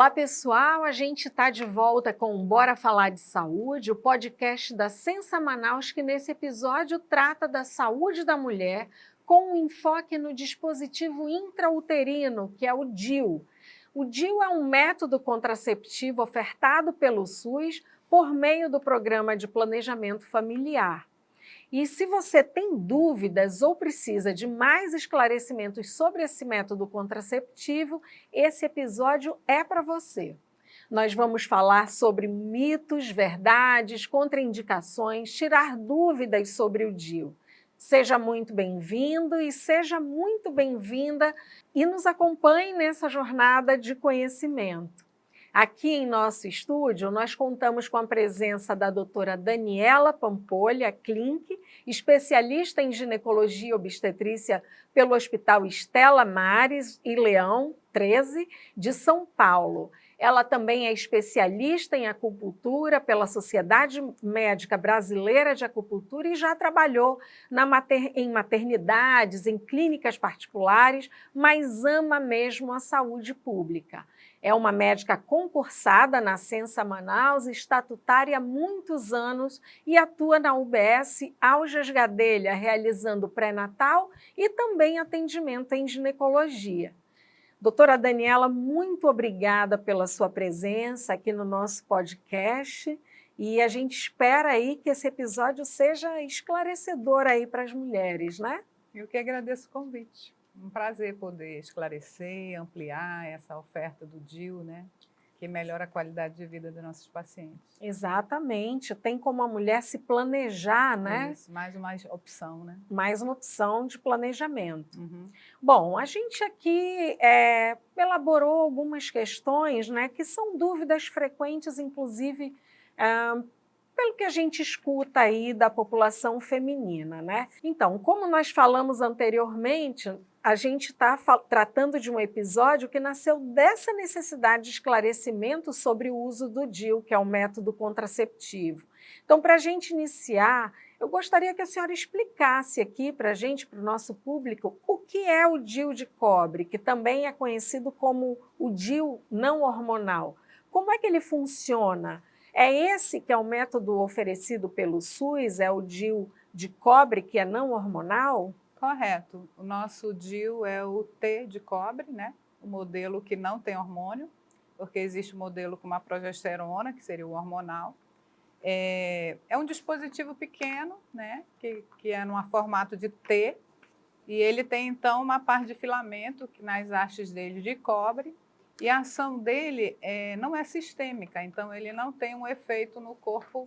Olá, pessoal! A gente está de volta com o Bora Falar de Saúde, o podcast da Sensa Manaus, que nesse episódio trata da saúde da mulher com um enfoque no dispositivo intrauterino, que é o DIU. O DIU é um método contraceptivo ofertado pelo SUS por meio do Programa de Planejamento Familiar. E se você tem dúvidas ou precisa de mais esclarecimentos sobre esse método contraceptivo, esse episódio é para você. Nós vamos falar sobre mitos, verdades, contraindicações, tirar dúvidas sobre o DIU. Seja muito bem-vindo e seja muito bem-vinda e nos acompanhe nessa jornada de conhecimento. Aqui em nosso estúdio, nós contamos com a presença da doutora Daniela Pampolha Klink, especialista em ginecologia e obstetrícia pelo Hospital Estela Maris e Leão 13, de São Paulo. Ela também é especialista em acupuntura pela Sociedade Médica Brasileira de Acupuntura e já trabalhou em maternidades, em clínicas particulares, mas ama mesmo a saúde pública. É uma médica concursada na Sensa Manaus, estatutária há muitos anos e atua na UBS Aljas Gadelha, realizando pré-natal e também atendimento em ginecologia. Doutora Daniela, muito obrigada pela sua presença aqui no nosso podcast e a gente espera aí que esse episódio seja esclarecedor aí para as mulheres, né? Eu que agradeço o convite. Um prazer poder esclarecer, ampliar essa oferta do DIU, né? Que melhora a qualidade de vida dos nossos pacientes. Exatamente. Tem como a mulher se planejar, né? Isso, mais uma opção, né? Mais uma opção de planejamento. Uhum. Bom, a gente aqui elaborou algumas questões, né, que são dúvidas frequentes, inclusive, pelo que a gente escuta aí da população feminina, né? Então, como nós falamos anteriormente, a gente está tratando de um episódio que nasceu dessa necessidade de esclarecimento sobre o uso do DIU, que é um método contraceptivo. Então, para a gente iniciar, eu gostaria que a senhora explicasse aqui para a gente, para o nosso público, o que é o DIU de cobre, que também é conhecido como o DIU não hormonal. Como é que ele funciona? É esse que é o método oferecido pelo SUS, é o DIU de cobre, que é não hormonal? Correto. O nosso DIU é o T de cobre, né? O modelo que não tem hormônio, porque existe o modelo com uma progesterona, que seria o hormonal. É um dispositivo pequeno, né? Que é num formato de T, e ele tem, então, uma parte de filamento nas hastes dele de cobre, e a ação dele não é sistêmica, então ele não tem um efeito no corpo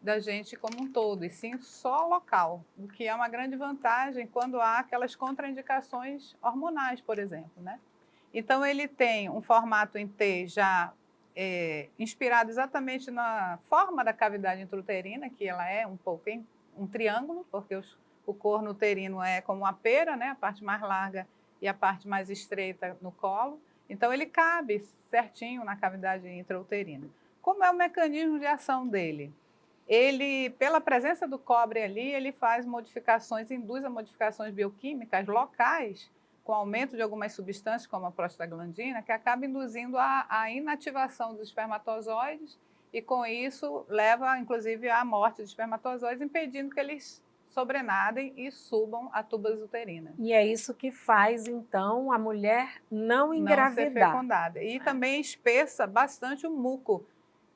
da gente como um todo, e sim só local, o que é uma grande vantagem quando há aquelas contraindicações hormonais, por exemplo, né? Então ele tem um formato em T já inspirado exatamente na forma da cavidade intrauterina, que ela é um pouco um triângulo, porque o corno uterino é como uma pera, né? A parte mais larga e a parte mais estreita no colo. Então, ele cabe certinho na cavidade intrauterina. Como é o mecanismo de ação dele? Ele, pela presença do cobre ali, ele faz modificações, induz a modificações bioquímicas locais, com aumento de algumas substâncias, como a prostaglandina, que acaba induzindo a inativação dos espermatozoides e, com isso, leva, inclusive, à morte dos espermatozoides, impedindo que eles sobrenadem e subam a tubas uterinas. E é isso que faz, então, a mulher não engravidar. Não ser fecundada. E também espessa bastante o muco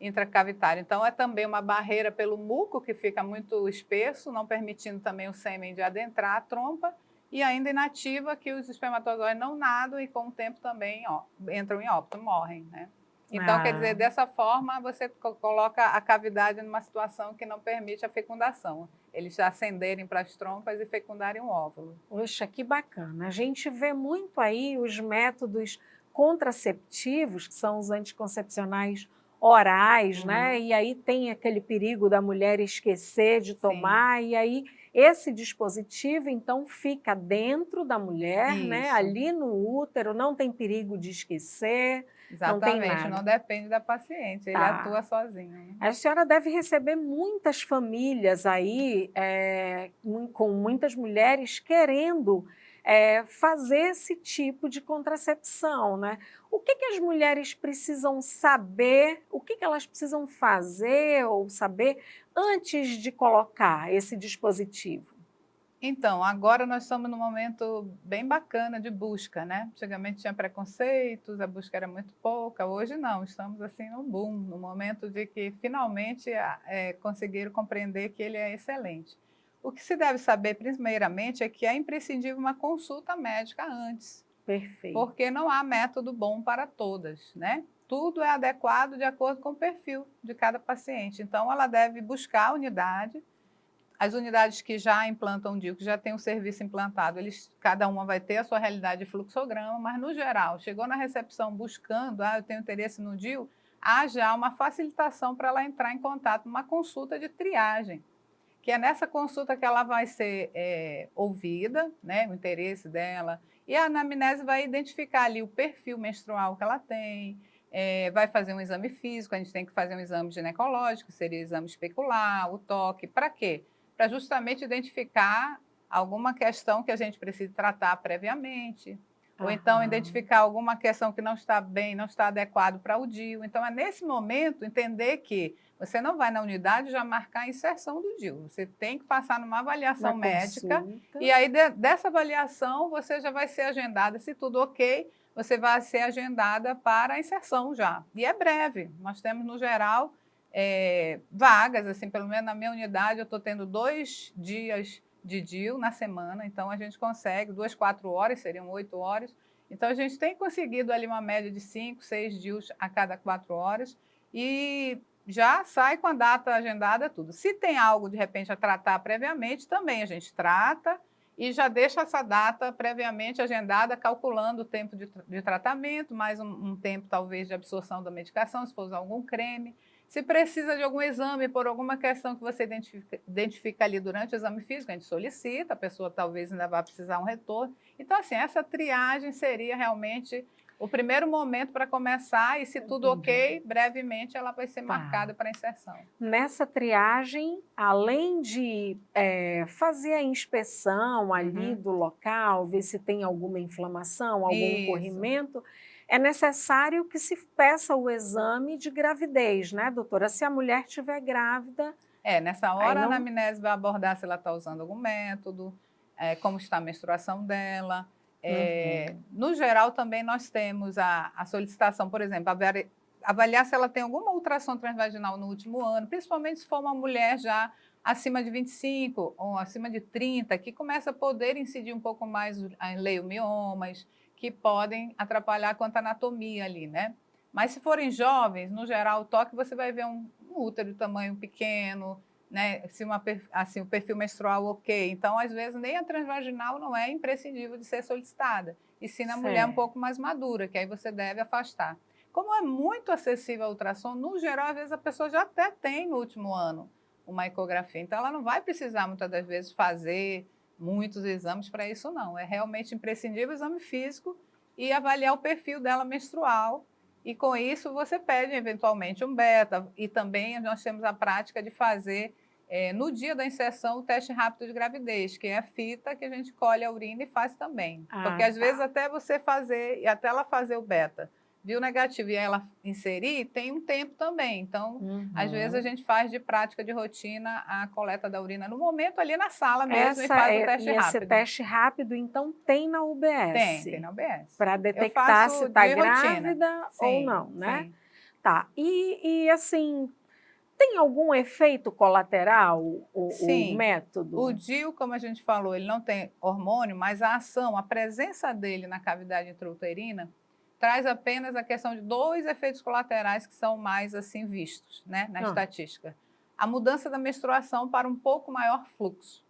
intracavitário. Então, é também uma barreira pelo muco, que fica muito espesso, não permitindo também o sêmen de adentrar a trompa, e ainda inativa, que os espermatozoides não nadam e, com o tempo, também entram em óbito, morrem, né? Então, quer dizer, dessa forma, você coloca a cavidade numa situação que não permite a fecundação. Eles ascenderem para as trompas e fecundarem um óvulo. Poxa, que bacana. A gente vê muito aí os métodos contraceptivos, que são os anticoncepcionais orais, né? E aí tem aquele perigo da mulher esquecer de tomar, e aí esse dispositivo, então, fica dentro da mulher, né? Ali no útero, não tem perigo de esquecer. Exatamente, não tem nada. Não depende da paciente, ele atua sozinho. Né? A senhora deve receber muitas famílias aí, com muitas mulheres querendo fazer esse tipo de contracepção, né? O que as mulheres precisam saber, o que elas precisam fazer ou saber antes de colocar esse dispositivo? Então, agora nós estamos num momento bem bacana de busca, né? Antigamente tinha preconceitos, a busca era muito pouca, hoje não, estamos assim no boom, no momento de que finalmente conseguiram compreender que ele é excelente. O que se deve saber, primeiramente, é que é imprescindível uma consulta médica antes, Perfeito. porque não há método bom para todas, né? Tudo é adequado de acordo com o perfil de cada paciente. Então, ela deve buscar a unidade. As unidades que já implantam DIU, que já tem o serviço implantado, cada uma vai ter a sua realidade de fluxograma, mas, no geral, chegou na recepção buscando, eu tenho interesse no DIU, há já uma facilitação para ela entrar em contato, uma consulta de triagem, que é nessa consulta que ela vai ser ouvida, né, o interesse dela, e a anamnese vai identificar ali o perfil menstrual que ela tem, vai fazer um exame físico, a gente tem que fazer um exame ginecológico, que seria o exame especular, o toque, para quê? Para justamente identificar alguma questão que a gente precisa tratar previamente, ou então identificar alguma questão que não está bem, não está adequado para o DIU. Então, é nesse momento entender que você não vai na unidade já marcar a inserção do DIU, você tem que passar numa avaliação médica, e aí dessa avaliação você já vai ser agendada, se tudo ok, você vai ser agendada para a inserção já. E é breve, nós temos no geral vagas, assim, pelo menos na minha unidade eu estou tendo 2 dias de DIU na semana, então a gente consegue, 2, 4 horas, seriam 8 horas, então a gente tem conseguido ali uma média de 5, 6 DIUs a cada 4 horas, e já sai com a data agendada, tudo. Se tem algo, de repente, a tratar previamente, também a gente trata e já deixa essa data previamente agendada, calculando o tempo de tratamento, mais um tempo, talvez, de absorção da medicação, se for usar algum creme. Se precisa de algum exame por alguma questão que você identifica ali durante o exame físico, a gente solicita, a pessoa talvez ainda vá precisar um retorno. Então, assim, essa triagem seria realmente o primeiro momento para começar, e se tudo ok, brevemente ela vai ser marcada para inserção. Nessa triagem, além de fazer a inspeção ali do local, ver se tem alguma inflamação, algum corrimento, é necessário que se peça o exame de gravidez, né, doutora? Se a mulher estiver grávida... Nessa hora a anamnese vai abordar se ela está usando algum método, como está a menstruação dela. No geral, também nós temos a solicitação, por exemplo, avaliar se ela tem alguma ultrassom transvaginal no último ano, principalmente se for uma mulher já acima de 25 ou acima de 30, que começa a poder incidir um pouco mais em leiomiomas, que podem atrapalhar quanto à anatomia ali, né? Mas se forem jovens, no geral, o toque você vai ver um útero de tamanho pequeno, né? Se assim, o perfil menstrual ok. Então, às vezes, nem a transvaginal não é imprescindível de ser solicitada, e sim na mulher um pouco mais madura, que aí você deve afastar. Como é muito acessível a ultrassom, no geral, às vezes a pessoa já até tem no último ano uma ecografia, então ela não vai precisar muitas das vezes fazer muitos exames para isso não, é realmente imprescindível o exame físico e avaliar o perfil dela menstrual, e com isso você pede eventualmente um beta, e também nós temos a prática de fazer no dia da inserção o teste rápido de gravidez, que é a fita que a gente colhe a urina e faz também, porque às vezes até você fazer, e até ela fazer o beta, viu negativo e ela inserir, tem um tempo também. Então, às vezes a gente faz de prática de rotina a coleta da urina no momento ali na sala mesmo e faz o teste rápido. Esse teste rápido, então, tem na UBS? Tem na UBS. Para detectar se está grávida ou não, né? Sim. Tá. E assim, tem algum efeito colateral o método? O DIU, como a gente falou, ele não tem hormônio, mas a ação, a presença dele na cavidade intrauterina traz apenas a questão de 2 efeitos colaterais que são mais assim vistos, né, na estatística. A mudança da menstruação para um pouco maior fluxo.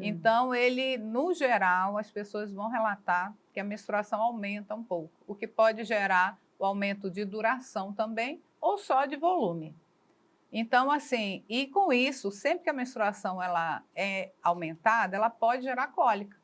Então, ele, no geral, as pessoas vão relatar que a menstruação aumenta um pouco, o que pode gerar o aumento de duração também, ou só de volume. Então, assim, e com isso, sempre que a menstruação ela é aumentada, ela pode gerar cólica.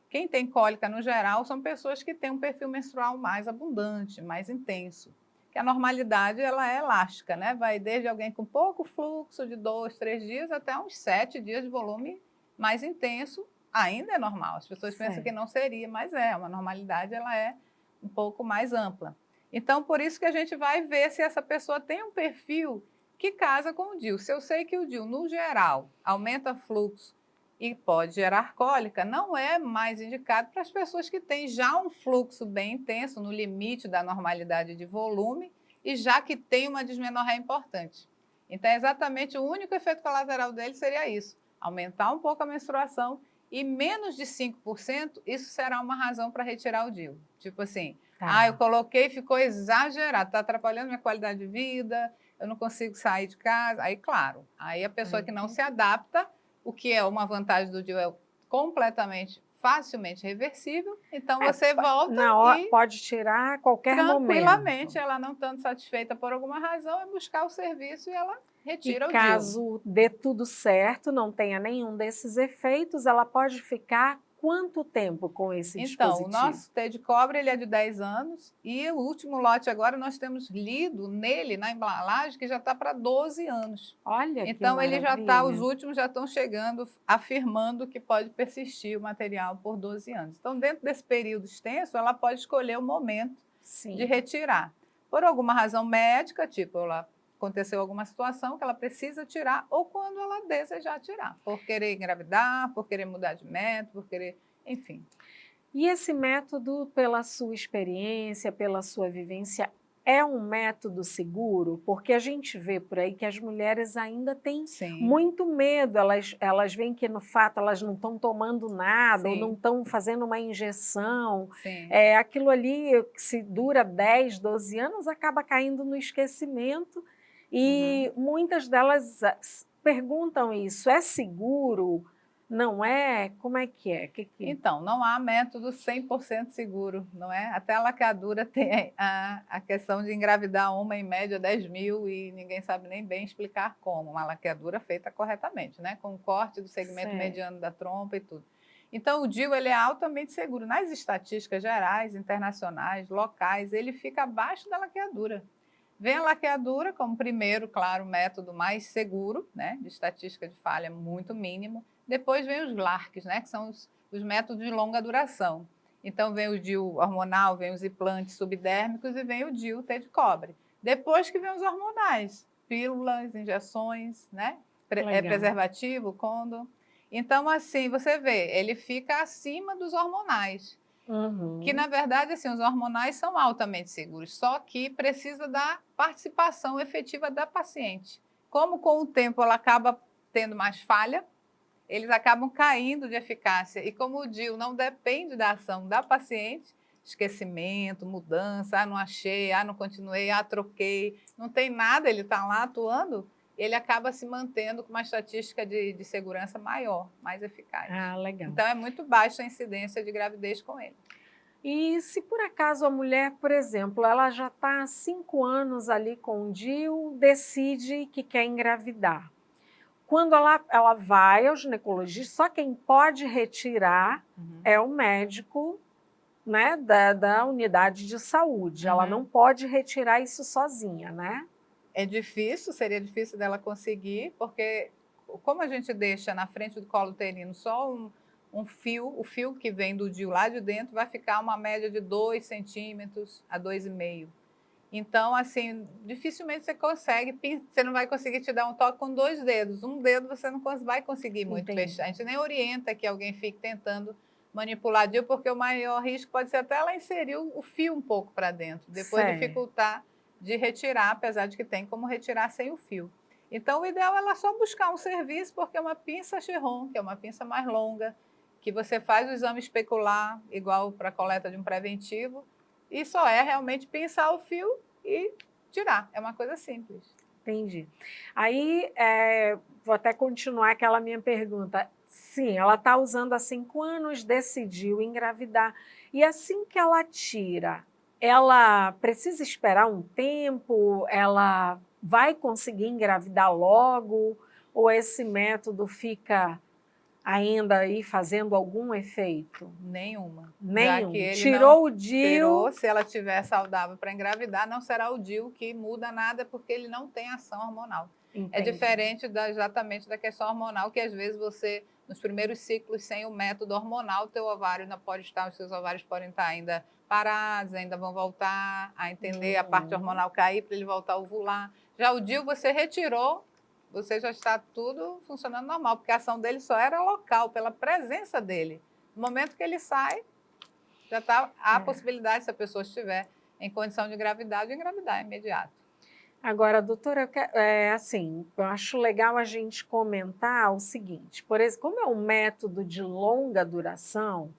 Quem tem cólica, no geral, são pessoas que têm um perfil menstrual mais abundante, mais intenso. Que a normalidade ela é elástica, né? Vai desde alguém com pouco fluxo, de 2, 3 dias, até uns 7 dias de volume mais intenso, ainda é normal. As pessoas pensam Certo. que não seria, mas é. Uma normalidade, ela é um pouco mais ampla. Então, por isso que a gente vai ver se essa pessoa tem um perfil que casa com o DIU. Se eu sei que o DIU, no geral, aumenta fluxo e pode gerar cólica, não é mais indicado para as pessoas que têm já um fluxo bem intenso, no limite da normalidade de volume, e já que tem uma dismenorreia importante. Então, exatamente o único efeito colateral dele seria isso, aumentar um pouco a menstruação e menos de 5%, isso será uma razão para retirar o DIU. Tipo assim, Tá. eu coloquei e ficou exagerado, está atrapalhando minha qualidade de vida, eu não consigo sair de casa. Aí, claro, aí a pessoa que não se adapta, o que é uma vantagem do DIU é completamente, facilmente reversível, então você volta Na hora, e pode tirar a qualquer tranquilamente, momento. ela não estando satisfeita por alguma razão, é buscar o serviço e ela E retira o DIU. caso dê tudo certo, não tenha nenhum desses efeitos, ela pode ficar quanto tempo com esse Então, o dispositivo? nosso T de cobre ele é de 10 anos e o último lote agora nós temos lido nele, na embalagem, que já está para 12 anos. Olha que Então, ele já está, os maravilha. últimos já estão chegando, afirmando que pode persistir o material por 12 anos. Então, dentro desse período extenso, ela pode escolher o momento de Sim. retirar. Por alguma razão médica, tipo, aconteceu alguma situação que ela precisa tirar, ou quando ela desejar tirar, por querer engravidar, por querer mudar de método, por querer, enfim. E esse método, pela sua experiência, pela sua vivência, é um método seguro? Porque a gente vê por aí que as mulheres ainda têm Sim, muito medo, elas veem que no fato elas não estão tomando nada, ou não sim, estão fazendo uma injeção, sim. aquilo ali, se dura 10, 12 anos, acaba caindo no esquecimento, Uhum. e muitas delas perguntam isso, é seguro? Não é? Como é que é? Então, não há método 100% seguro, não é? Até a laqueadura tem a questão de engravidar uma, em média, 10 mil, e ninguém sabe nem bem explicar como. Uma laqueadura feita corretamente, né? Com corte do segmento Certo. mediano da trompa e tudo. Então, o DIU ele é altamente seguro. Nas estatísticas gerais, internacionais, locais, ele fica abaixo da laqueadura. Vem a laqueadura como primeiro, claro, método mais seguro, né? De estatística de falha muito mínimo. Depois vem os LARCs, né? Que são os métodos de longa duração. Então, vem o DIU hormonal, vem os implantes subdérmicos e vem o DIU T de cobre. Depois que vem os hormonais, pílulas, injeções, né? Legal. Preservativo, condom. Então, assim, você vê, ele fica acima dos hormonais. Que, Uhum. na verdade, assim, os hormonais são altamente seguros, só que precisa da participação efetiva da paciente. Como com o tempo ela acaba tendo mais falha, eles acabam caindo de eficácia. E como o DIU não depende da ação da paciente, esquecimento, mudança, não achei, não continuei, troquei, não tem nada, ele está lá atuando, ele acaba se mantendo com uma estatística de segurança maior, mais eficaz. Legal. Então, é muito baixa a incidência de gravidez com ele. E se por acaso a mulher, por exemplo, ela já está há 5 anos ali com o DIU, decide que quer engravidar. Quando ela vai ao ginecologista, só quem pode retirar é o médico, né, da unidade de saúde. Ela não pode retirar isso sozinha, né? É difícil, seria difícil dela conseguir, porque como a gente deixa na frente do colo uterino só um fio, o fio que vem do DIU lá de dentro vai ficar uma média de 2 centímetros a 2,5. Então, assim, dificilmente você consegue, você não vai conseguir te dar um toque com 2 dedos. Um dedo você não vai conseguir muito Entendi. fechar. A gente nem orienta que alguém fique tentando manipular DIU, porque o maior risco pode ser até ela inserir o fio um pouco para dentro, depois Certo. dificultar de retirar, apesar de que tem como retirar sem o fio. Então, o ideal é ela só buscar um serviço, porque é uma pinça Chiron, que é uma pinça mais longa, que você faz o exame especular, igual para a coleta de um preventivo, e só é realmente pinçar o fio e tirar. É uma coisa simples. Entendi. Aí, vou até continuar aquela minha pergunta. Sim, ela está usando há 5 anos, decidiu engravidar. E assim que ela tira, ela precisa esperar um tempo? Ela vai conseguir engravidar logo? Ou esse método fica ainda aí fazendo algum efeito? Nenhuma. Já que Nenhum. ele não Tirou o DIU. tirou, se ela estiver saudável para engravidar, não será o DIU que muda nada, porque ele não tem ação hormonal. É Entendi. diferente exatamente da questão hormonal, que às vezes você nos primeiros ciclos, sem o método hormonal, o teu ovário ainda pode estar, os seus ovários podem estar ainda parados, ainda vão voltar a entender a parte hormonal cair para ele voltar a ovular. Já o DIU você retirou, você já está tudo funcionando normal, porque a ação dele só era local, pela presença dele. No momento que ele sai, já está a possibilidade, se a pessoa estiver em condição de engravidar imediato. Agora, doutora, assim, eu acho legal a gente comentar o seguinte, por exemplo, como é um método de longa duração,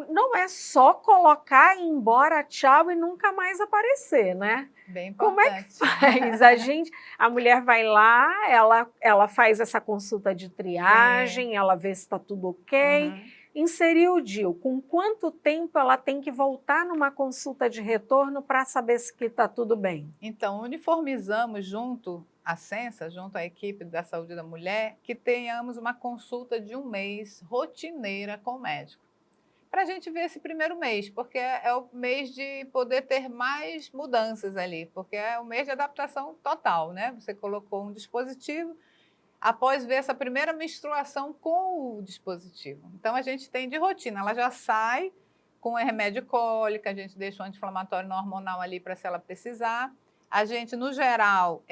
não é só colocar e ir embora, tchau, e nunca mais aparecer, né? Bem importante. Como é que faz? A mulher vai lá, ela faz essa consulta de triagem, sim, ela vê se está tudo ok, inseriu o DIU. Com quanto tempo ela tem que voltar numa consulta de retorno para saber se está tudo bem? Então, uniformizamos junto à Sensa, junto à equipe da saúde da mulher, que tenhamos uma consulta de 1 mês rotineira com o médico. Para a gente ver esse primeiro mês, porque é o mês de poder ter mais mudanças ali, porque é o mês de adaptação total, né? Você colocou um dispositivo, após ver essa primeira menstruação com o dispositivo. Então, a gente tem de rotina, ela já sai com o remédio cólica, a gente deixa o anti-inflamatório não hormonal ali para se ela precisar. A gente, no geral,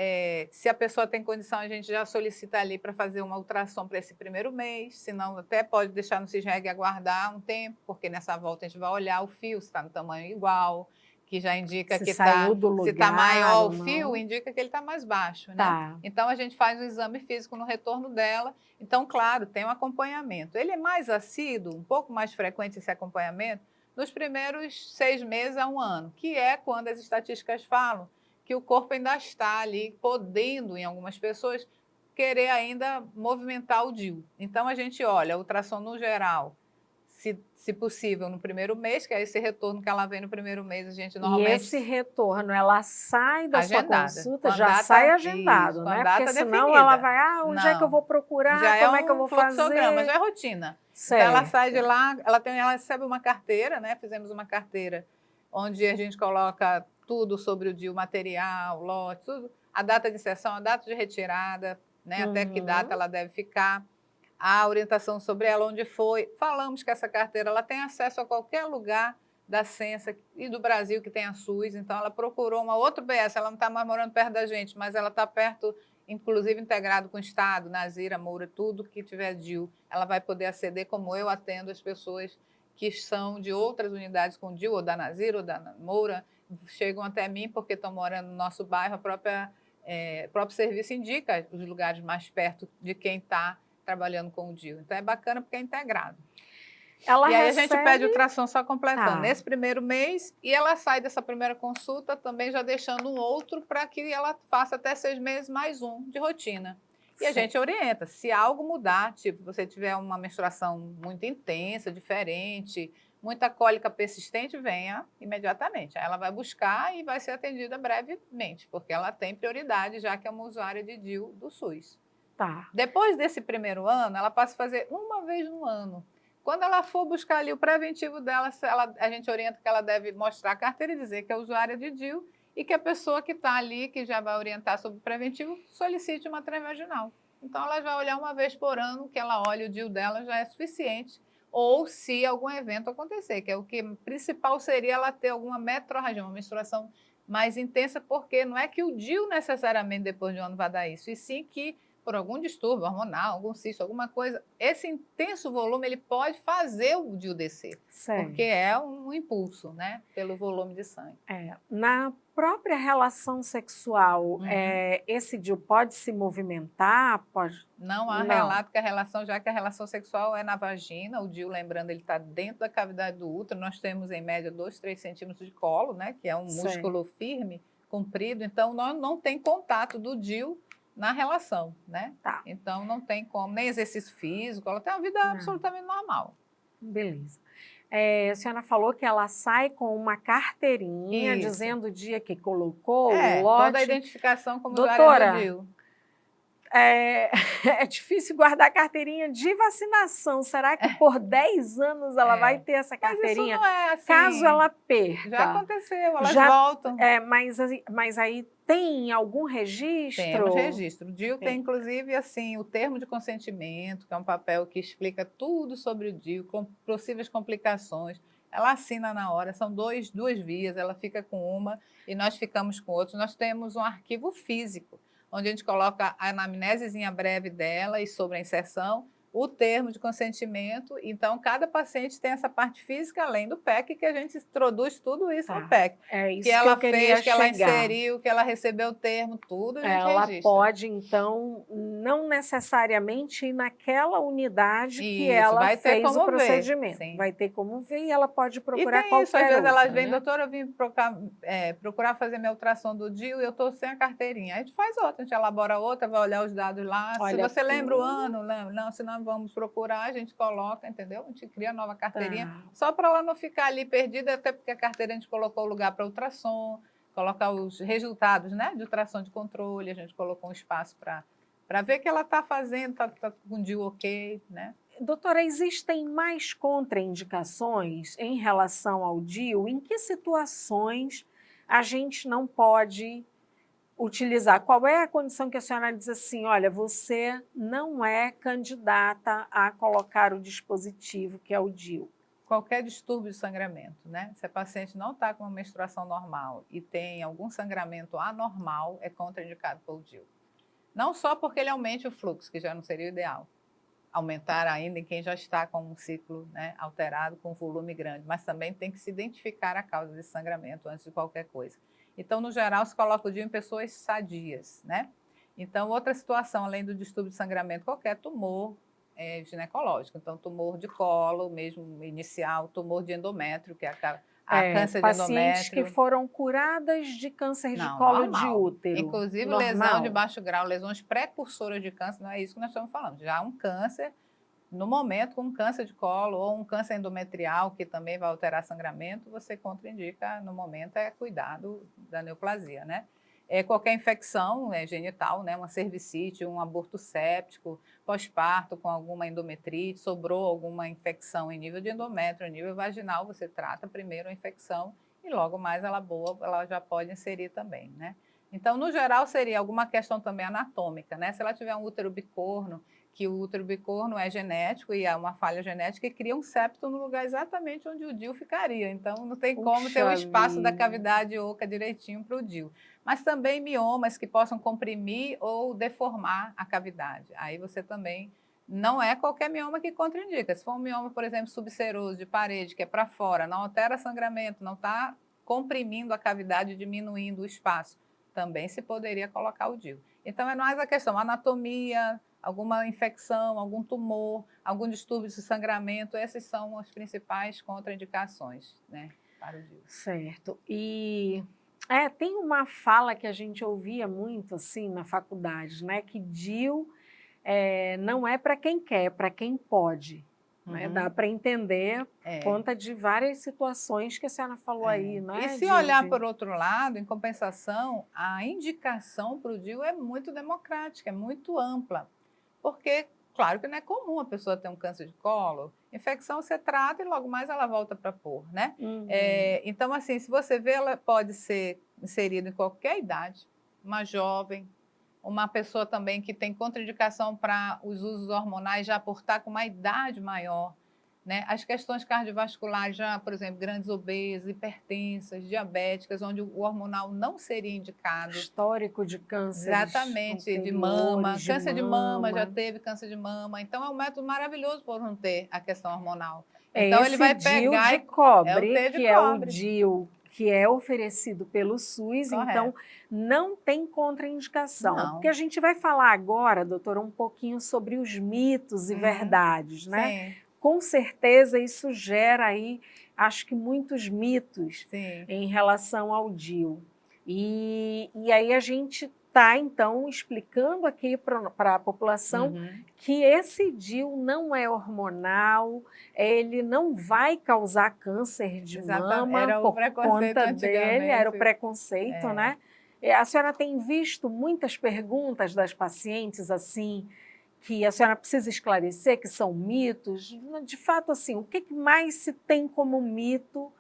se a pessoa tem condição, a gente já solicita ali para fazer uma ultrassom para esse primeiro mês, senão até pode deixar no CISREG e aguardar um tempo, porque nessa volta a gente vai olhar o fio, se está no tamanho igual, que já indica se que saiu do lugar, se está maior o fio, indica que ele está mais baixo, né? Tá. Então, a gente faz o exame físico no retorno dela. Então, claro, tem um acompanhamento. Ele é mais assíduo, um pouco mais frequente esse acompanhamento, nos primeiros 6 meses a 1 ano, que é quando as estatísticas falam que o corpo ainda está ali, podendo, em algumas pessoas, querer ainda movimentar o DIU. Então, a gente olha a ultrassom no geral, se possível, no primeiro mês, que é esse retorno que ela vem no primeiro mês, a gente normalmente... E esse retorno, ela sai da sua consulta, já data, sai agendado, isso, né? Porque senão definida. ela vai, onde é que eu vou procurar, já como é que eu vou fluxograma, fazer? já é rotina. Certo. Então, ela sai de lá, ela recebe uma carteira, né? Fizemos uma carteira onde a gente coloca tudo sobre o DIU, material, lote, tudo, a data de inserção, a data de retirada, né? Até que data ela deve ficar, a orientação sobre ela, onde foi. Falamos que essa carteira ela tem acesso a qualquer lugar da Sensa e do Brasil que tem a SUS, então ela procurou uma outra UBS, ela não está mais morando perto da gente, mas ela está perto, inclusive integrado com o Estado, Nazira, Moura, tudo que tiver DIU, ela vai poder aceder, como eu atendo as pessoas que são de outras unidades com DIU, ou da Nazira, ou da Moura, chegam até mim porque estão morando no nosso bairro, o próprio serviço indica os lugares mais perto de quem está trabalhando com o DIU. Então, é bacana porque é integrado. Aí a gente pede ultrassom só completando nesse primeiro mês e ela sai dessa primeira consulta também já deixando um outro para que ela faça até 6 meses mais um de rotina. E a gente orienta, se algo mudar, tipo, você tiver uma menstruação muito intensa, diferente, muita cólica persistente, venha imediatamente. Aí ela vai buscar e vai ser atendida brevemente, porque ela tem prioridade, já que é uma usuária de DIU do SUS. Tá. Depois desse primeiro ano, ela passa a fazer 1 vez no ano. Quando ela for buscar ali o preventivo dela, a gente orienta que ela deve mostrar a carteira e dizer que é usuária de DIU e que a pessoa que está ali, que já vai orientar sobre o preventivo, solicite uma transvaginal. Então, ela vai olhar 1 vez por ano, que ela olha o DIU dela já é suficiente, ou se algum evento acontecer, que é o que principal seria ela ter alguma metrorragia, uma menstruação mais intensa, porque não é que o DIU necessariamente depois de um ano vai dar isso, e sim que por algum distúrbio hormonal, algum cisto, alguma coisa, esse intenso volume ele pode fazer o DIU descer, porque é um impulso, né, pelo volume de sangue. Na própria relação sexual, esse DIU pode se movimentar? Não há relato que a relação, já que a relação sexual é na vagina, o DIU, lembrando, ele está dentro da cavidade do útero, nós temos em média 2, 3 centímetros de colo, né, que é um músculo firme, comprido, então nós não tem contato do DIU na relação, né? Tá. Então, não tem como, nem exercício físico, ela tem uma vida absolutamente normal. Beleza. A senhora falou que ela sai com uma carteirinha dizendo o dia que colocou, o lote. Toda a identificação como usuária de DIU. é, é difícil guardar carteirinha de vacinação. Será que por 10 anos ela vai ter essa Mas isso carteirinha? não é assim. Caso ela Já perca. aconteceu, elas Já, voltam. mas aí tem algum registro? Temos registro. O DIU tem, inclusive, assim, o termo de consentimento, que é um papel que explica tudo sobre o DIU, com possíveis complicações. Ela assina na hora, são duas vias, ela fica com uma e nós ficamos com outra. Nós temos um arquivo físico, onde a gente coloca a anamnesezinha breve dela e sobre a inserção, o termo de consentimento. Então, cada paciente tem essa parte física, além do PEC, que a gente introduz tudo isso no PEC. É isso que ela que eu queria fez, que ela chegar. inseriu, que ela recebeu o termo, tudo a gente Ela registra. pode, então, não necessariamente ir naquela unidade que Isso, ela vai ter fez o como ver, procedimento. sim. Vai ter como ver e ela pode procurar E tem qualquer isso, às vezes elas vêm, né? doutora, eu vim procurar fazer minha ultrassom do DIU e eu estou sem a carteirinha. A gente faz outra, a gente elabora outra, vai olhar os dados lá. Olha, se você lembra o ano, não, se não vamos procurar, a gente coloca, entendeu? A gente cria nova carteirinha, só para ela não ficar ali perdida, até porque a carteira a gente colocou o lugar para ultrassom, colocar os resultados, né, de ultrassom de controle, a gente colocou um espaço para ver que ela está fazendo, está com o DIU ok, né? Doutora, existem mais contraindicações em relação ao DIU? Em que situações a gente não pode utilizar? Qual é a condição que a senhora diz assim, olha, você não é candidata a colocar o dispositivo que é o DIU? Qualquer distúrbio de sangramento, né? Se a paciente não está com uma menstruação normal e tem algum sangramento anormal, é contraindicado pelo DIU. Não só porque ele aumente o fluxo, que já não seria o ideal, aumentar ainda em quem já está com um ciclo, né, alterado, com volume grande, mas também tem que se identificar a causa desse sangramento antes de qualquer coisa. Então, no geral, se coloca o DIU em pessoas sadias, né? Então, outra situação, além do distúrbio de sangramento, qualquer tumor ginecológico. Então, tumor de colo, mesmo inicial, tumor de endométrio, que é a câncer de pacientes endométrio. que foram curadas de câncer de Não, colo normal. de útero. Inclusive normal. Lesão de baixo grau, lesões precursoras de câncer, não é isso que nós estamos falando. Já um câncer, no momento, com um câncer de colo ou um câncer endometrial, que também vai alterar sangramento, você contraindica, no momento, cuidado da neoplasia, né? Qualquer infecção genital, né, uma cervicite, um aborto séptico, pós-parto com alguma endometrite, sobrou alguma infecção em nível de endométrio, em nível vaginal, você trata primeiro a infecção e logo mais ela já pode inserir também, né? Então, no geral, seria alguma questão também anatômica, né? Se ela tiver um útero bicorno, que o útero bicorno é genético e há uma falha genética e cria um septo no lugar exatamente onde o DIU ficaria. Então, não tem como ter o espaço da cavidade oca direitinho para o DIU. Mas também miomas que possam comprimir ou deformar a cavidade. Aí você também, não é qualquer mioma que contraindica. Se for um mioma, por exemplo, subseroso de parede, que é para fora, não altera sangramento, não está comprimindo a cavidade, diminuindo o espaço, também se poderia colocar o DIU. Então, é mais a questão anatomia, alguma infecção, algum tumor, algum distúrbio de sangramento, essas são as principais contraindicações, né, para o DIU. Certo. E tem uma fala que a gente ouvia muito assim na faculdade, né, que DIU não é para quem quer, é para quem pode. Né? Dá para entender por conta de várias situações que a senhora falou aí. Né? E se olhar por outro lado, em compensação, a indicação para o DIU é muito democrática, é muito ampla. Porque, claro que não é comum a pessoa ter um câncer de colo, infecção você trata e logo mais ela volta para pôr, né? Então, assim, se você vê, ela pode ser inserida em qualquer idade, uma jovem, uma pessoa também que tem contraindicação para os usos hormonais já por estar com uma idade maior, né? As questões cardiovasculares já, por exemplo, grandes obesas, hipertensas, diabéticas, onde o hormonal não seria indicado. Histórico de câncer. Exatamente, de mama, câncer de mama, já teve câncer de mama. Então, é um método maravilhoso por não ter a questão hormonal. Então, ele vai pegar DIU de cobre, é o DIU que é oferecido pelo SUS, correto. Então não tem contraindicação. Não. Porque a gente vai falar agora, doutora, um pouquinho sobre os mitos e verdades, né? Sim. Com certeza isso gera aí, acho que muitos mitos em relação ao DIU. E aí a gente está, então, explicando aqui para a população que esse DIU não é hormonal, ele não vai causar câncer de mama por conta dele, era o preconceito, né? A senhora tem visto muitas perguntas das pacientes assim, que a senhora precisa esclarecer, que são mitos? De fato, assim, o que mais se tem como mito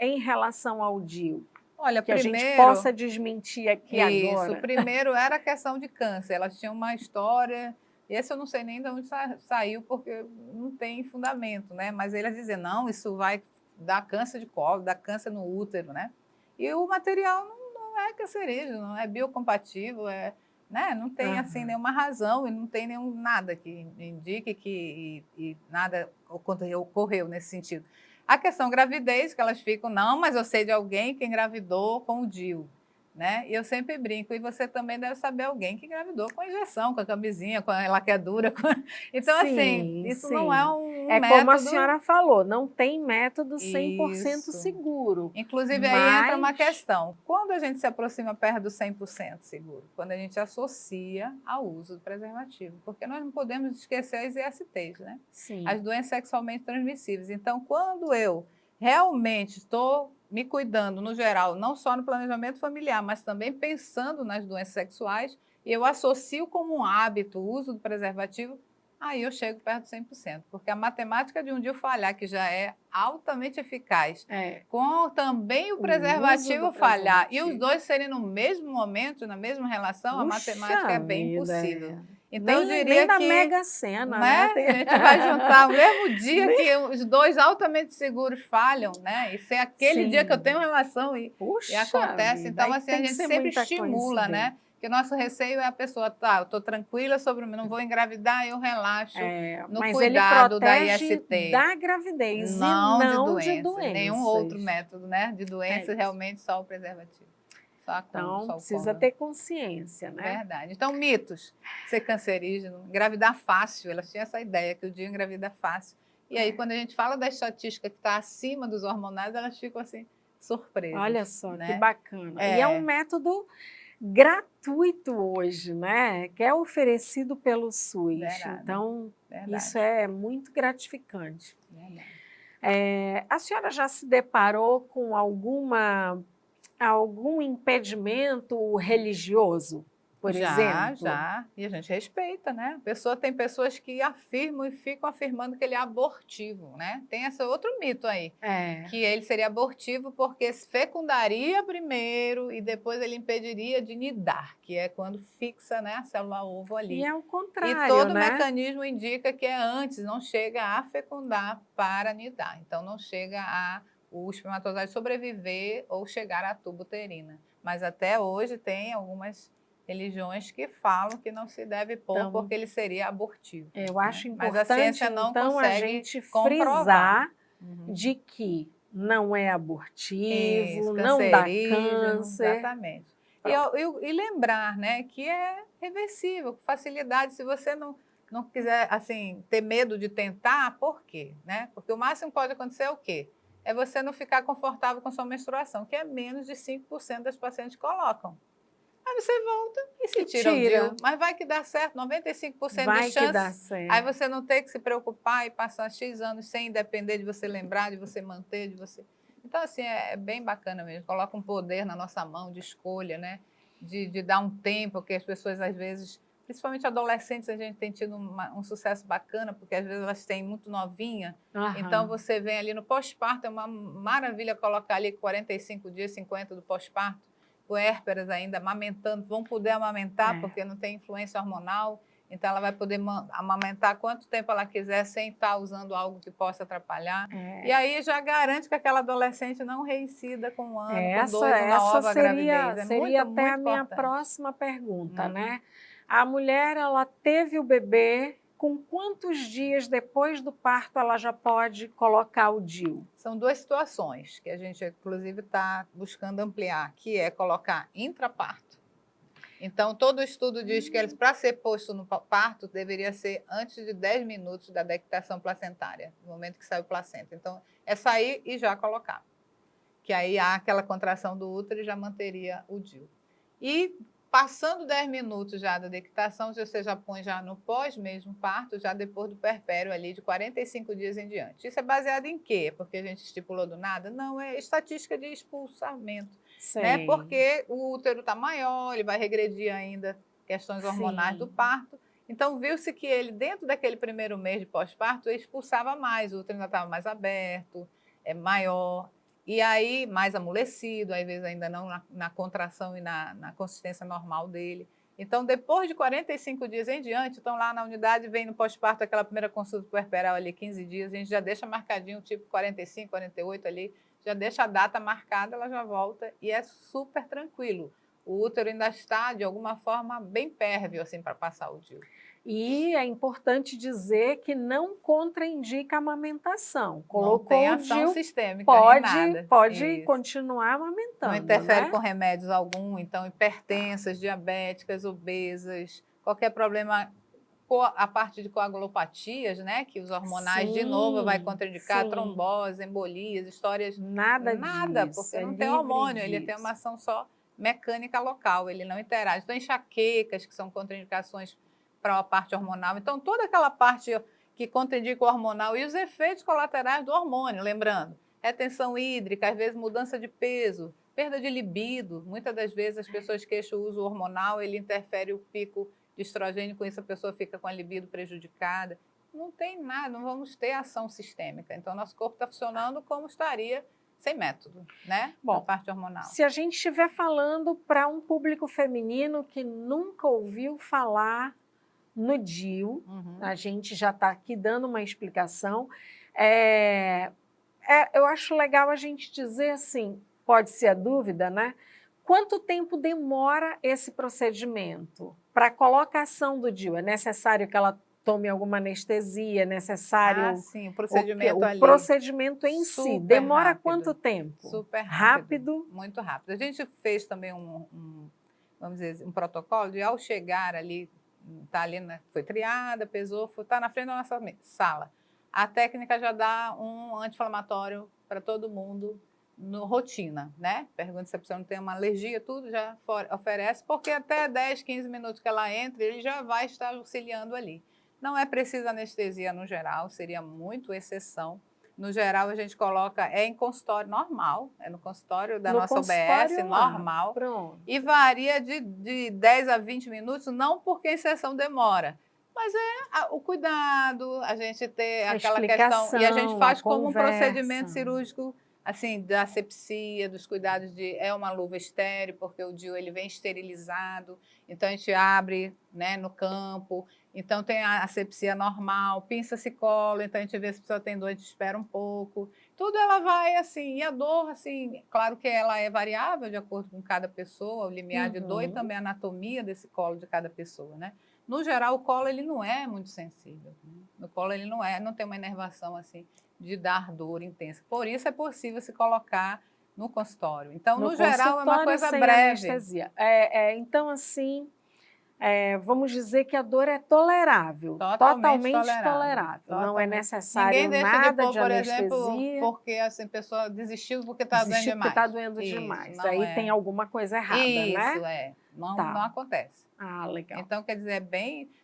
em relação ao DIU? Olha, Que a gente primeiro, possa desmentir aqui isso, agora. primeiro era a questão de câncer. Elas tinham uma história, esse eu não sei nem de onde saiu, porque não tem fundamento, né? Mas eles dizem, não, isso vai dar câncer de colo, dar câncer no útero, né? E o material não é cancerígeno, não é biocompatível, né? Não tem assim nenhuma razão e não tem nenhum nada que indique que nada ocorreu nesse sentido. A questão gravidez, que elas ficam, não, mas eu sei de alguém que engravidou com o DIU, né? E eu sempre brinco, e você também deve saber alguém que engravidou com a injeção, com a camisinha, com a laqueadura. Então, assim, isso não é um método... como a senhora falou, não tem método 100% Isso. seguro. Inclusive, aí entra uma questão. Quando a gente se aproxima perto do 100% seguro? Quando a gente associa ao uso do preservativo. Porque nós não podemos esquecer as ISTs, né? Sim. As doenças sexualmente transmissíveis. Então, quando eu realmente estou me cuidando, no geral, não só no planejamento familiar, mas também pensando nas doenças sexuais, e eu associo como um hábito o uso do preservativo, aí eu chego perto de 100%, porque a matemática de um DIU falhar, que já é altamente eficaz, com também o preservativo falhar, e os dois serem no mesmo momento, na mesma relação, a matemática é bem impossível. Então, eu diria nem da que, Mega Sena, né? A gente vai juntar o mesmo dia que os dois altamente seguros falham, né? E ser aquele dia que eu tenho relação e acontece. Então, assim, a gente sempre estimula, né? Porque o nosso receio é a pessoa, tá, eu estou tranquila sobre o meu, não vou engravidar, eu relaxo no cuidado da IST. Da gravidez não e não de doença. Nenhum outro método, né? De doença, realmente só o preservativo. Então, precisa ter consciência, né? Verdade. Então, mitos. Ser cancerígeno, engravidar fácil. Elas tinham essa ideia que o DIU engravida fácil. E aí, quando a gente fala da estatística que está acima dos hormonais, elas ficam assim, surpresas. Olha só, né? que bacana. E é um método gratuito hoje, né? Que é oferecido pelo SUS. Verdade. Então, Verdade. isso é muito gratificante. A senhora já se deparou com algum impedimento religioso, por exemplo? Já. E a gente respeita, né? Tem pessoas que afirmam e ficam afirmando que ele é abortivo, né? Tem esse outro mito aí, que ele seria abortivo porque fecundaria primeiro e depois ele impediria de nidar, que é quando fixa, né, a célula ovo ali. E é o contrário, e todo né? o mecanismo indica que é antes, não chega a fecundar para nidar. Então, não chega o espermatozoide sobreviver ou chegar à tuba uterina. Mas até hoje tem algumas religiões que falam que não se deve pôr então, porque ele seria abortivo. Eu acho importante, mas a ciência não consegue a gente comprovar. frisar de que não é abortivo, Isso, não dá câncer. Exatamente. E lembrar, né, que é reversível, com facilidade. Se você não quiser assim, ter medo de tentar, por quê? Né? Porque o máximo que pode acontecer é o quê? É você não ficar confortável com sua menstruação, que é menos de 5% das pacientes colocam. Aí você volta e se tira o DIU. Mas vai que dá certo, 95% de chance. Que dá certo. Aí você não tem que se preocupar e passar X anos sem depender de você lembrar, de você manter, de você... Então, assim, é bem bacana mesmo. Coloca um poder na nossa mão de escolha, né? De dar um tempo, que as pessoas, às vezes, principalmente adolescentes, a gente tem tido um sucesso bacana, porque às vezes elas têm muito novinha. Então, você vem ali no pós-parto, é uma maravilha colocar ali 45 dias, 50 do pós-parto, puérperas ainda, amamentando, vão poder amamentar, porque não tem influência hormonal, então ela vai poder amamentar quanto tempo ela quiser, sem estar usando algo que possa atrapalhar. E aí já garante que aquela adolescente não reincida com um ano, com 2, uma nova gravidez. Seria até a minha próxima pergunta, né? A mulher, ela teve o bebê, com quantos dias depois do parto ela já pode colocar o DIU? São duas situações que a gente, inclusive, está buscando ampliar, que é colocar intraparto. Então, todo o estudo diz que para ser posto no parto, deveria ser antes de 10 minutos da dectação placentária, no momento que sai o placenta. Então, é sair e já colocar. Que aí há aquela contração do útero e já manteria o DIU. E passando 10 minutos já da dectação, você já põe já no pós mesmo parto, já depois do puerpério ali, de 45 dias em diante. Isso é baseado em quê? Porque a gente estipulou do nada? Não, é estatística de expulsamento. né? Sei. Porque o útero está maior, ele vai regredir ainda questões hormonais Sim. do parto. Então, viu-se que ele, dentro daquele primeiro mês de pós-parto, ele expulsava mais, o útero ainda estava mais aberto, maior, e aí mais amolecido, às vezes ainda não na contração e na consistência normal dele. Então, depois de 45 dias em diante, estão lá na unidade, vem no pós-parto aquela primeira consulta puerperal ali, 15 dias, a gente já deixa marcadinho, tipo 45, 48 ali, já deixa a data marcada, ela já volta e é super tranquilo. O útero ainda está, de alguma forma, bem pérvio assim, para passar o DIU. E é importante dizer que não contraindica a amamentação. Não tem Colocou o ação DIU, sistêmica em nada. pode Isso. continuar amamentando, Não interfere né? com remédios algum, então hipertensas, diabéticas, obesas, qualquer problema, a parte de coagulopatias, né, que os hormonais de novo vai contraindicar, sim. trombose, embolias, histórias, Nada nada, disso, porque é não tem livre hormônio, ele tem disso. uma ação só mecânica local, ele não interage. Então, enxaquecas, que são contraindicações para a parte hormonal. Então, toda aquela parte que contraindica o hormonal e os efeitos colaterais do hormônio, lembrando, retenção hídrica, às vezes mudança de peso, perda de libido. Muitas das vezes as pessoas queixam o uso hormonal, ele interfere o pico de estrogênio, com isso a pessoa fica com a libido prejudicada. Não tem nada, não vamos ter ação sistêmica. Então, nosso corpo está funcionando como estaria sem método, né? Bom, na parte hormonal. Se a gente estiver falando para um público feminino que nunca ouviu falar no DIU, a gente já está aqui dando uma explicação. Eu acho legal a gente dizer assim, pode ser a dúvida, né? Quanto tempo demora esse procedimento? Para a colocação do DIU, é necessário que ela tome alguma anestesia, é necessário sim, o procedimento ali. O procedimento em si, demora rápido. Quanto tempo? Super rápido. Muito rápido. A gente fez também vamos dizer, um protocolo de ao chegar ali, tá ali, né, foi triada, pesou, está na frente da nossa sala. A técnica já dá um anti-inflamatório para todo mundo no rotina, né? Pergunta se a pessoa não tem uma alergia, tudo já oferece, porque até 10, 15 minutos que ela entre, ele já vai estar auxiliando ali. Não é preciso anestesia no geral, seria muito exceção. No geral, a gente coloca, em consultório normal, é no consultório da nossa OBS, normal. Pronto. E varia de 10 a 20 minutos, não porque a inserção demora, mas o cuidado, a gente ter aquela questão. E a gente faz como um procedimento cirúrgico, assim, da asepsia, dos cuidados de. É uma luva estéril, porque o DIU ele vem esterilizado, então a gente abre, né, no campo. Então, tem a asepsia normal, pinça-se cola, então a gente vê se a pessoa tem dor, a gente espera um pouco. Tudo ela vai assim, e a dor, assim, claro que ela é variável de acordo com cada pessoa, o limiar de dor e também a anatomia desse colo de cada pessoa, né? No geral, o colo ele não é muito sensível. Né? No colo ele não tem uma inervação assim de dar dor intensa. Por isso é possível se colocar no consultório. Então, no geral, é uma coisa sem breve. Anestesia. Então, assim, vamos dizer que a dor é tolerável, totalmente tolerável. Não é necessário nada de anestesia. Por exemplo, porque assim, a pessoa desistiu porque está doendo demais. Porque está doendo demais. Aí tem alguma coisa errada, né? Isso, não acontece. Legal. Então, quer dizer,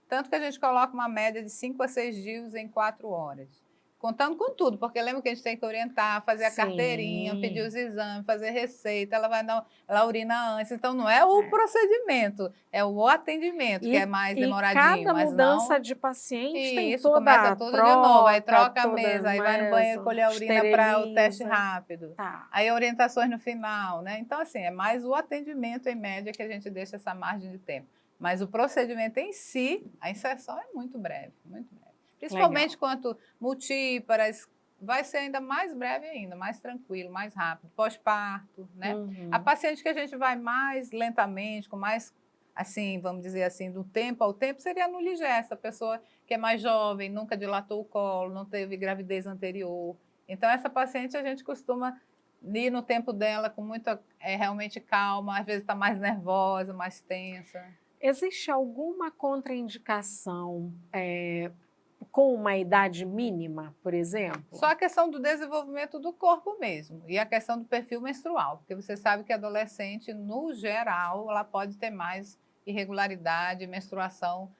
tanto que a gente coloca uma média de 5 a 6 DIUs em 4 horas. Contando com tudo, porque lembra que a gente tem que orientar, fazer a carteirinha, pedir os exames, fazer receita, ela urina antes. Então, não é o procedimento, é o atendimento que é mais demoradinho. Cada mudança de paciente tem toda começa tudo de novo. Aí troca a mesa, aí vai no banheiro colher a urina para o teste rápido. Aí orientações no final, né? Então, assim, é mais o atendimento em média que a gente deixa essa margem de tempo. Mas o procedimento em si, a inserção é muito breve, muito breve. Principalmente quanto multíparas, vai ser ainda mais breve ainda, mais tranquilo, mais rápido, pós-parto, né? A paciente que a gente vai mais lentamente, com mais, assim, vamos dizer assim, do tempo ao tempo, seria a nuligesta, a pessoa que é mais jovem, nunca dilatou o colo, não teve gravidez anterior. Então, essa paciente a gente costuma ir no tempo dela com muita, realmente calma, às vezes está mais nervosa, mais tensa. Existe alguma contraindicação com uma idade mínima, por exemplo? Só a questão do desenvolvimento do corpo mesmo e a questão do perfil menstrual, porque você sabe que a adolescente, no geral, ela pode ter mais irregularidade, menstruação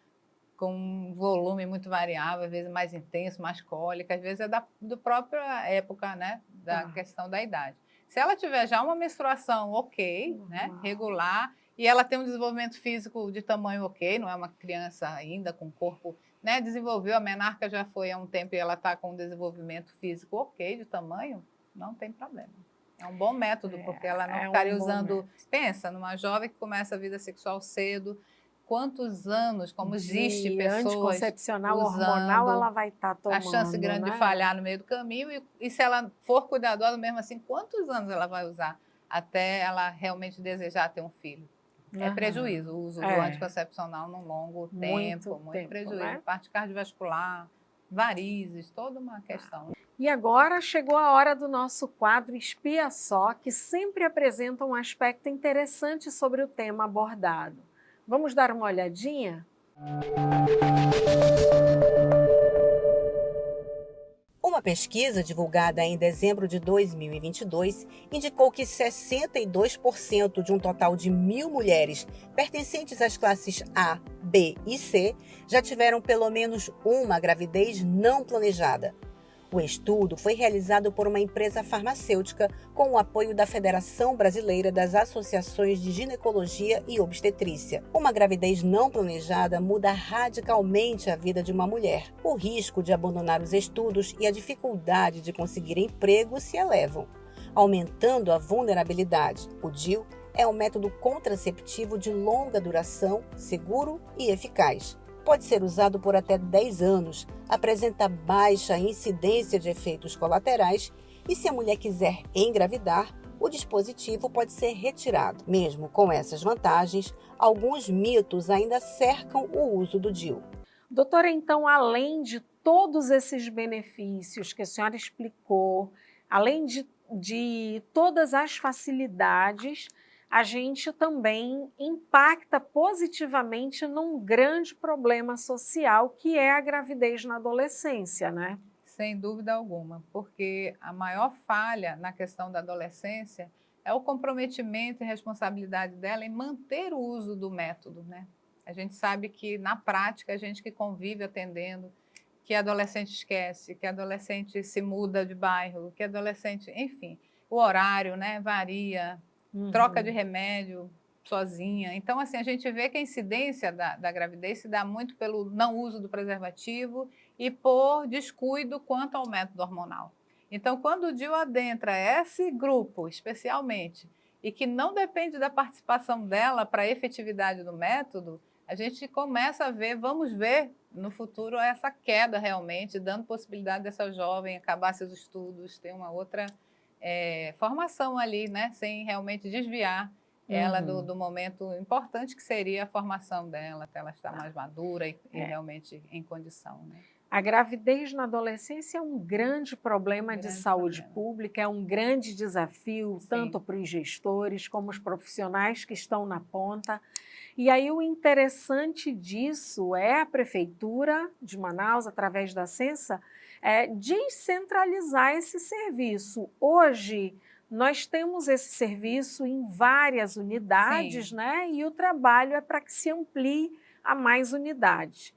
com um volume muito variável, às vezes mais intenso, mais cólica, às vezes é da própria época, né, da questão da idade. Se ela tiver já uma menstruação ok, né, regular, e ela tem um desenvolvimento físico de tamanho ok, não é uma criança ainda com corpo, né, desenvolveu, a menarca já foi há um tempo e ela está com um desenvolvimento físico ok, de tamanho, não tem problema. É um bom método, porque ela não ficaria usando... Pensa, numa jovem que começa a vida sexual cedo, quantos anos, como existe pessoas anticoncepcional usando, hormonal, ela vai estar tomando, a chance grande, né, de falhar no meio do caminho, e se ela for cuidadosa mesmo assim, quantos anos ela vai usar até ela realmente desejar ter um filho? É prejuízo o uso do anticoncepcional num longo tempo, muito prejuízo, né? Parte cardiovascular, varizes, toda uma questão. E agora chegou a hora do nosso quadro Espia Só, que sempre apresenta um aspecto interessante sobre o tema abordado. Vamos dar uma olhadinha? Uma pesquisa divulgada em dezembro de 2022 indicou que 62% de um total de 1.000 mulheres pertencentes às classes A, B e C já tiveram pelo menos uma gravidez não planejada. O estudo foi realizado por uma empresa farmacêutica com o apoio da Federação Brasileira das Associações de Ginecologia e Obstetrícia. Uma gravidez não planejada muda radicalmente a vida de uma mulher. O risco de abandonar os estudos e a dificuldade de conseguir emprego se elevam, aumentando a vulnerabilidade. O DIU é um método contraceptivo de longa duração, seguro e eficaz. Pode ser usado por até 10 anos, apresenta baixa incidência de efeitos colaterais e, se a mulher quiser engravidar, o dispositivo pode ser retirado. Mesmo com essas vantagens, alguns mitos ainda cercam o uso do DIU. Doutora, então, além de todos esses benefícios que a senhora explicou, além de todas as facilidades, a gente também impacta positivamente num grande problema social, que é a gravidez na adolescência, né? Sem dúvida alguma, porque a maior falha na questão da adolescência é o comprometimento e responsabilidade dela em manter o uso do método, né? A gente sabe que, na prática, a gente que convive atendendo, que adolescente esquece, que adolescente se muda de bairro, que adolescente, enfim, o horário, né, varia, troca de remédio sozinha. Então, assim, a gente vê que a incidência da gravidez se dá muito pelo não uso do preservativo e por descuido quanto ao método hormonal. Então, quando o DIU adentra esse grupo, especialmente, e que não depende da participação dela para a efetividade do método, a gente começa a ver, vamos ver no futuro essa queda realmente, dando possibilidade dessa jovem acabar seus estudos, ter uma outra formação ali, né, sem realmente desviar ela do momento importante que seria a formação dela, até ela estar mais madura e realmente em condição, né? A gravidez na adolescência é um grande problema de saúde pública, é um grande desafio, tanto para os gestores como os profissionais que estão na ponta. E aí o interessante disso é a Prefeitura de Manaus, através da Sensa, descentralizar esse serviço. Hoje, nós temos esse serviço em várias unidades, né? E o trabalho é para que se amplie a mais unidades.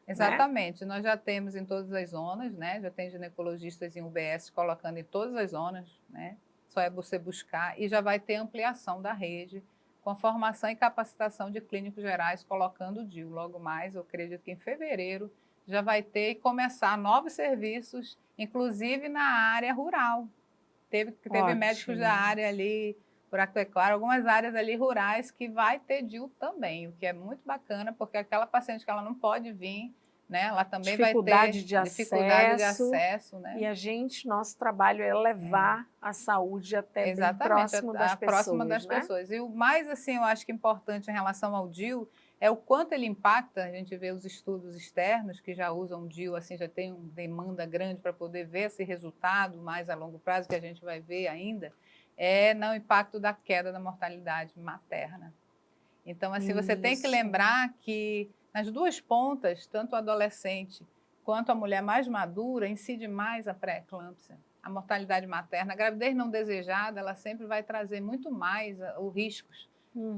Exatamente, nós já temos em todas as zonas, né? Já tem ginecologistas em UBS colocando em todas as zonas, né? Só é você buscar e já vai ter ampliação da rede com a formação e capacitação de clínicos gerais colocando o DIU. Logo mais, eu acredito que em fevereiro já vai ter e começar novos serviços, inclusive na área rural. Teve médicos da área ali, Buraquequara, algumas áreas ali rurais que vai ter DIU também, o que é muito bacana, porque aquela paciente que ela não pode vir, né, ela também vai ter dificuldade de acesso, né? E a gente, nosso trabalho é levar a saúde até bem próximo das pessoas. E o mais, assim, eu acho que importante em relação ao DIU é o quanto ele impacta. A gente vê os estudos externos que já usam o DIU, assim, já tem uma demanda grande para poder ver esse resultado mais a longo prazo, que a gente vai ver ainda, no impacto da queda da mortalidade materna. Então, assim, você tem que lembrar que nas duas pontas, tanto o adolescente quanto a mulher mais madura, incide mais a pré-eclâmpsia. A mortalidade materna, a gravidez não desejada, ela sempre vai trazer muito mais os riscos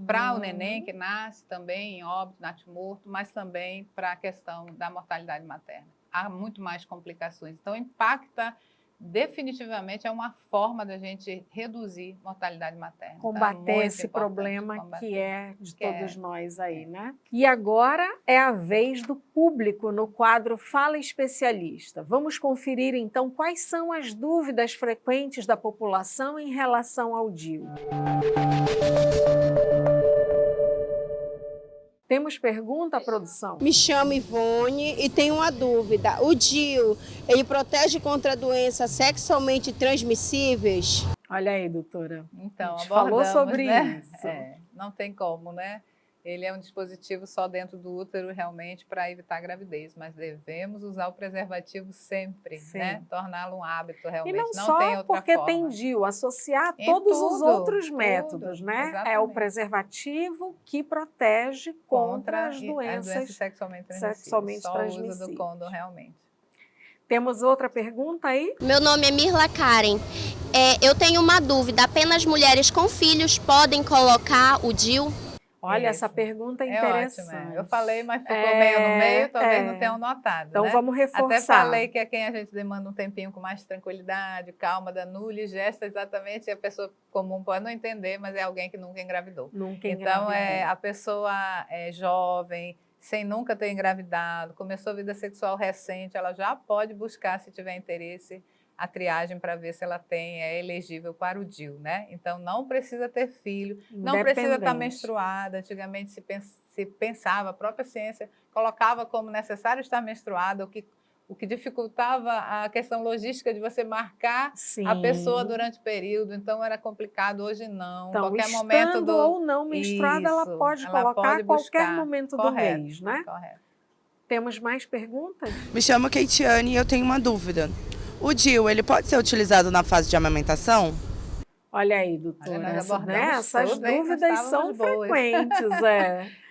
para o neném que nasce também em óbito, natimorto, mas também para a questão da mortalidade materna. Há muito mais complicações. Então, impacta definitivamente é uma forma da gente reduzir mortalidade materna. Combater esse problema que é de todos nós aí, né? E agora é a vez do público no quadro Fala Especialista. Vamos conferir então quais são as dúvidas frequentes da população em relação ao DIU. Temos pergunta, produção? Me chamo Ivone e tenho uma dúvida. O DIU, ele protege contra doenças sexualmente transmissíveis? Olha aí, doutora. Então, a gente falou sobre isso. Não tem como, né? Ele é um dispositivo só dentro do útero, realmente, para evitar a gravidez, mas devemos usar o preservativo sempre, né? Torná-lo um hábito, realmente. E não tem só outra porque forma. tem DIU, associar Em todos os tudo, outros métodos, né? exatamente. É o preservativo que protege contra as doenças sexualmente transmissíveis. Só o uso do condom, realmente. Temos outra pergunta aí? Meu nome é Mirla Karen. Eu tenho uma dúvida. Apenas mulheres com filhos podem colocar o DIU? Olha, essa pergunta é interessante. Ótimo, Eu falei, mas ficou meio no meio, talvez não tenham notado. Então né? vamos reforçar. Até falei que é quem a gente demanda um tempinho com mais tranquilidade, calma, dando gesta exatamente, a pessoa comum pode não entender, mas é alguém que nunca engravidou. Então, a pessoa é jovem, sem nunca ter engravidado, começou a vida sexual recente, ela já pode buscar, se tiver interesse, a triagem para ver se ela é elegível para o DIU, né? Então, não precisa ter filho, não precisa estar menstruada. Antigamente se pensava, a própria ciência colocava como necessário estar menstruada, o que dificultava a questão logística de você marcar a pessoa durante o período. Então, era complicado. Hoje, não. Então, qualquer momento ou não menstruada, ela pode colocar a qualquer momento do mês, né? Correto. Temos mais perguntas? Me chamo Keitiane e eu tenho uma dúvida. O DIU, ele pode ser utilizado na fase de amamentação? Olha aí, doutora, essas tudo, dúvidas são frequentes.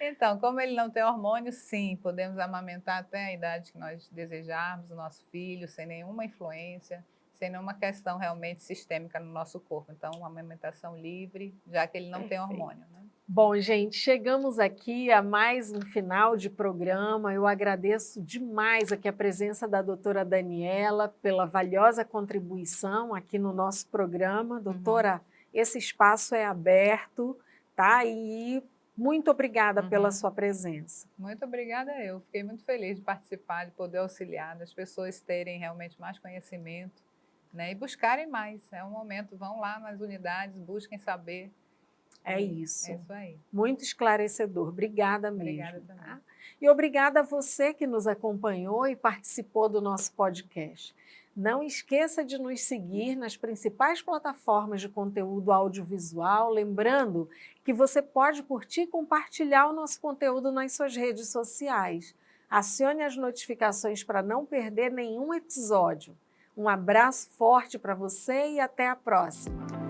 Então, como ele não tem hormônio, sim, podemos amamentar até a idade que nós desejarmos o nosso filho, sem nenhuma influência, sem nenhuma questão realmente sistêmica no nosso corpo. Então, uma amamentação livre, já que ele não tem hormônio, né? Bom, gente, chegamos aqui a mais um final de programa. Eu agradeço demais aqui a presença da doutora Daniela pela valiosa contribuição aqui no nosso programa. Doutora, esse espaço é aberto, tá? E muito obrigada pela sua presença. Muito obrigada eu. Fiquei muito feliz de participar, de poder auxiliar, das pessoas terem realmente mais conhecimento, né? E buscarem mais. É um momento, vão lá nas unidades, busquem saber. É isso. É isso aí. Muito esclarecedor. Obrigada mesmo. Obrigada também. Tá? E obrigada a você que nos acompanhou e participou do nosso podcast. Não esqueça de nos seguir nas principais plataformas de conteúdo audiovisual, lembrando que você pode curtir e compartilhar o nosso conteúdo nas suas redes sociais. Acione as notificações para não perder nenhum episódio. Um abraço forte para você e até a próxima!